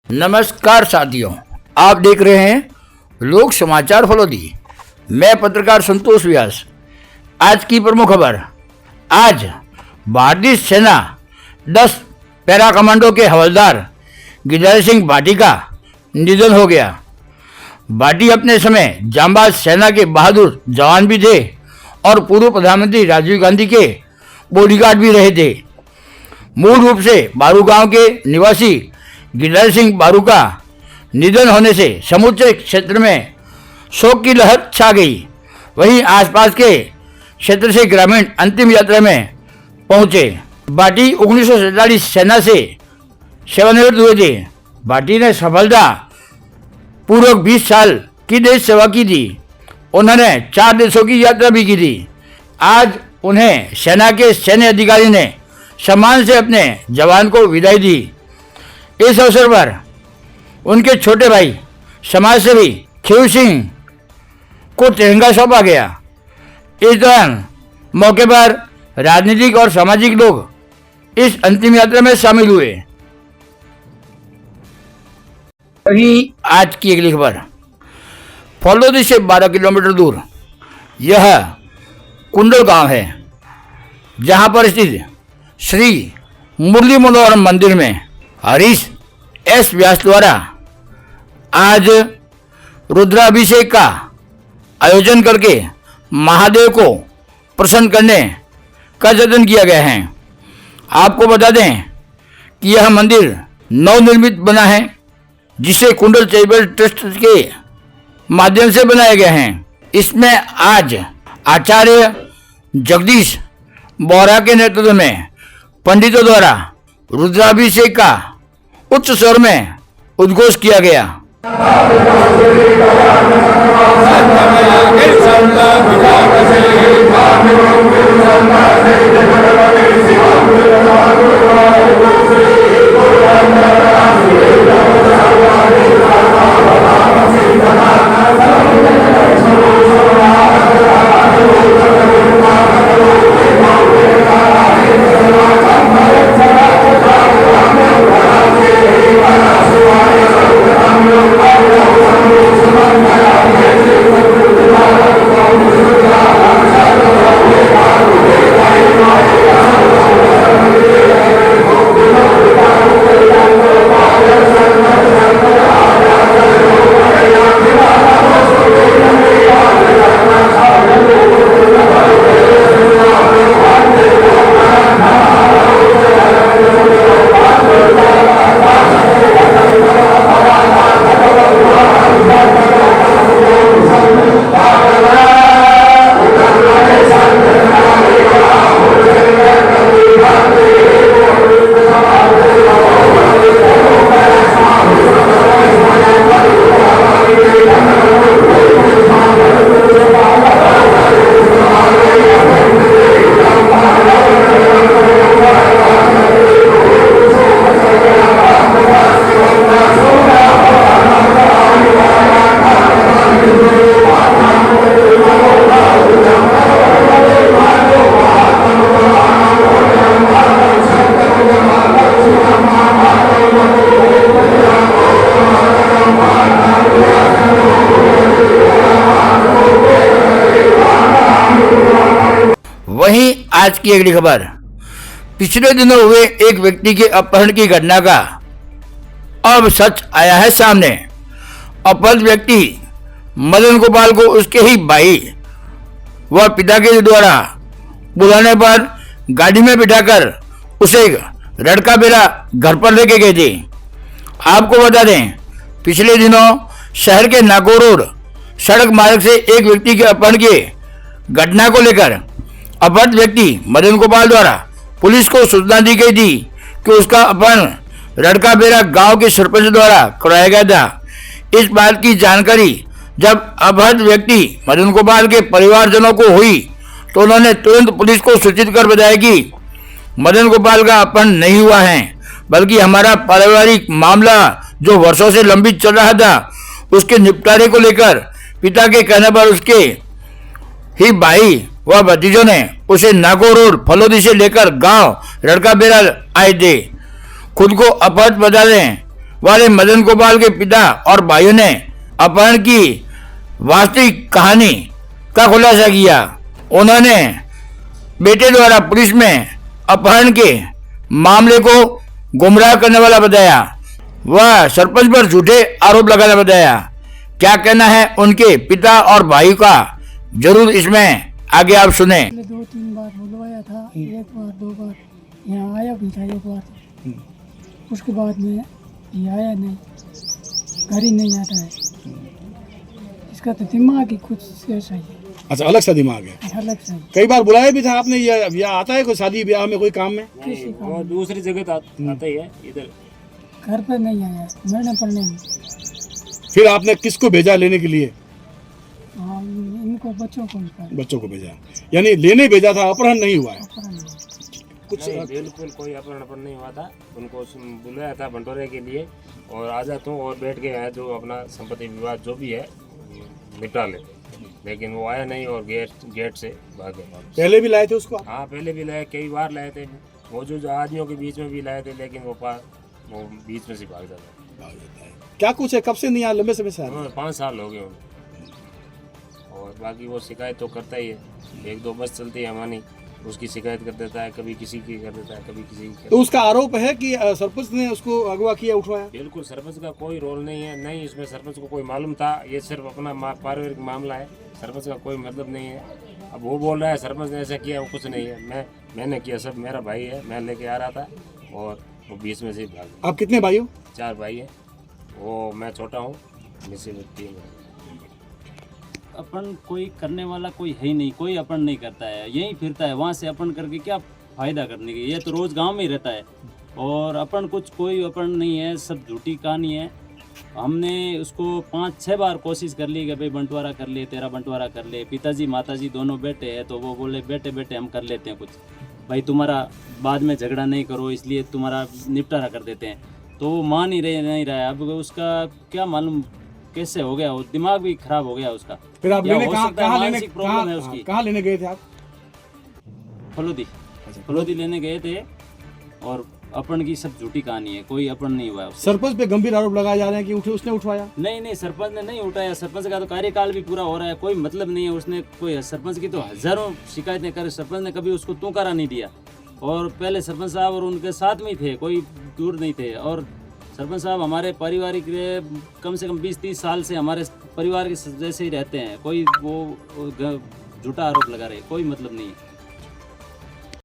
नमस्कार साथियों, आप देख रहे हैं लोक समाचार फलोदी। मैं पत्रकार संतोष व्यास। आज की प्रमुख खबर। आज भारतीय सेना 10 पैरा कमांडो के हवलदार गिरधारी सिंह भाटी का निधन हो गया। भाटी अपने समय जांबाज सेना के बहादुर जवान भी थे और पूर्व प्रधानमंत्री राजीव गांधी के बॉडीगार्ड भी रहे थे। मूल रूप से बारू गांव के निवासी गिरधारी सिंह बारू का निधन होने से समूचे क्षेत्र में शोक की लहर छा गई। वहीं आसपास के क्षेत्र से ग्रामीण अंतिम यात्रा में पहुंचे। भाटी 1947 सेना से सेवानिवृत्त हुए थे। भाटी ने सफलता पूर्वक 20 साल की देश सेवा की थी। उन्होंने 4 देशों की यात्रा भी की थी। आज उन्हें सेना के सैन्य अधिकारी ने सम्मान से अपने जवान को विदाई दी। इस अवसर पर उनके छोटे भाई समाजसेवी खीरू सिंह को तिरंगा सौंपा गया। इस दौरान मौके पर राजनीतिक और सामाजिक लोग इस अंतिम यात्रा में शामिल हुए। वही आज की अगली खबर। फलोदी से 12 किलोमीटर दूर यह कुंडल गांव है, जहां पर स्थित श्री मुरली मनोहरम मंदिर में हरीश एस व्यास द्वारा आज रुद्राभिषेक का आयोजन करके महादेव को प्रसन्न करने का जतन किया गया है। आपको बता दें कि यह मंदिर नवनिर्मित बना है, जिसे कुंडल चैरिटेबल ट्रस्ट के माध्यम से बनाया गया है। इसमें आज आचार्य जगदीश बोरा के नेतृत्व में पंडितों द्वारा रुद्राभिषेक का उच्च स्वर में उद्घोष किया गया। वहीं आज की अगली खबर। पिछले दिनों हुए एक व्यक्ति के अपहरण की घटना का अब सच आया है सामने। अपहृत व्यक्ति मदन गोपाल को उसके ही भाई व पिता के द्वारा बुलाने पर गाड़ी में बिठाकर उसे रड़का बेरा घर पर लेके गए थे। आपको बता दें, पिछले दिनों शहर के नागौर रोड सड़क मार्ग से एक व्यक्ति के अपहरण की घटना को लेकर अपहृत व्यक्ति मदन गोपाल द्वारा पुलिस को सूचना दी गई थी कि उसका अपहरण रड़का बेरा गांव के सरपंच द्वारा कराया गया था। इस बात की जानकारी जब अपहृत व्यक्ति मदन गोपाल के परिवारजनों को हुई तो उन्होंने तुरंत पुलिस को सूचित कर बताया कि मदन गोपाल का अपहरण नहीं हुआ है, बल्कि हमारा पारिवारिक मामला जो वर्षों से लंबित चल रहा था, उसके निपटारे को लेकर पिता के कहने पर उसके ही भाई व भतीजों ने उसे नागौर रोड फलोदी से लेकर गांव रड़का बेरा आए थे। खुद को अपहृत बताने वाले मदन गोपाल के पिता और भाइयों ने अपहरण की वास्तविक कहानी का खुलासा किया। उन्होंने बेटे द्वारा पुलिस में अपहरण के मामले को गुमराह करने वाला बताया। वह सरपंच पर झूठे आरोप लगाना बताया। क्या कहना है उनके पिता और भाई का, जरूर इसमें आगे आप सुने। 2-3 बार बुलवाया था, एक बार 2 बार यहाँ आया भी था, एक बार। उसके बाद में ये आया नहीं, घर ही नहीं आता है। इसका तो दिमाग ही कुछ ऐसा ही है। अच्छा, अलग सा दिमाग है। अलग से कई बार बुलाया भी था आपने, ये आता है कोई शादी ब्याह में, कोई काम में? किसी का और दूसरी जगह तो आता ही है, इधर घर पर नहीं आया, मरने पर नहीं। फिर आपने किसको भेजा लेने के लिए? हाँ, इनको बच्चों को निकाल बच्चों को भेजा, यानी लेने भेजा था, अपहरण नहीं हुआ है। कुछ बिल्कुल कोई अपहरण नहीं हुआ था। उनको बुलाया था बंटवारे के लिए और आ जाता हूँ और बैठ गए हैं, जो अपना संपत्ति विवाद जो भी है निपटा ले। लेकिन वो आया नहीं और गेट से भाग गए। पहले भी लाए थे उसको? हाँ, पहले भी लाए, कई बार लाए थे। वो जो आदमियों के बीच में भी लाए थे, लेकिन वो बीच में से भाग जाता है। क्या कुछ है, कब से नहीं आया? लंबे समय से? 5 साल हो गए उन्हें। और बाकी वो शिकायत तो करता ही है, 1-2 बस चलती है हमारी, उसकी शिकायत कर देता है, कभी किसी की कर देता है, कभी किसी की। तो उसका आरोप है कि सरपंच ने उसको अगवा किया, उठवाया? बिल्कुल, सरपंच का कोई रोल नहीं है, नहीं इसमें सरपंच को कोई मालूम था। ये सिर्फ अपना पारिवारिक मामला है, सरपंच का कोई मतलब नहीं है। अब वो बोल रहा है सरपंच ने ऐसा किया, वो कुछ नहीं है। मैंने किया, सब मेरा भाई है, मैं लेके आ रहा था और वो बीच में से ही भाग गया। आप कितने भाई हो? 4 भाई हैं, वो मैं छोटा हूँ, मुझसे 3 अपन कोई करने वाला कोई है ही नहीं, कोई अपन नहीं करता है, यहीं फिरता है। वहाँ से अपन करके क्या फायदा करने की, ये तो रोज गांव में ही रहता है। और अपन कुछ कोई अपन नहीं है, सब झूठी कहानी है। हमने उसको 5-6 बार कोशिश कर ली कि भाई बंटवारा कर ले, तेरा बंटवारा कर ले। पिताजी माताजी दोनों बेटे हैं, तो वो बोले बेटे बेटे हम कर लेते हैं कुछ, भाई तुम्हारा बाद में झगड़ा नहीं करो, इसलिए तुम्हारा निपटारा कर देते हैं। तो वो मान ही नहीं रहा है। अब उसका क्या मालूम कैसे हो गया, वो दिमाग भी खराब हो गया उसका। फिर आप या लेने हो कहाँ सकता है कहाँ लेने मानसिक प्रॉब्लम है उसकी। कहाँ लेने गए थे आप? फलोदी लेने गए थे और अपन की सब झूठी कहानी है, कोई अपन नहीं हुआ है उससे। सरपंच पे गंभीर आरोप लगाए जा रहे हैं कि उसने उठवाया। नहीं, सरपंच ने नहीं उठाया। सरपंच का तो कार्यकाल भी पूरा हो रहा है, कोई मतलब नहीं है। उसने कोई, सरपंच की तो हजारों शिकायतें कर, सरपंच ने कभी उसको तुकारा नहीं दिया। और पहले सरपंच साहब और उनके साथ में ही थे, कोई दूर नहीं थे। और सरपंच साहब हमारे पारिवारिक कम से कम 20-30 साल से हमारे परिवार के जैसे ही रहते हैं। कोई वो झूठा आरोप लगा रहे, कोई मतलब नहीं है।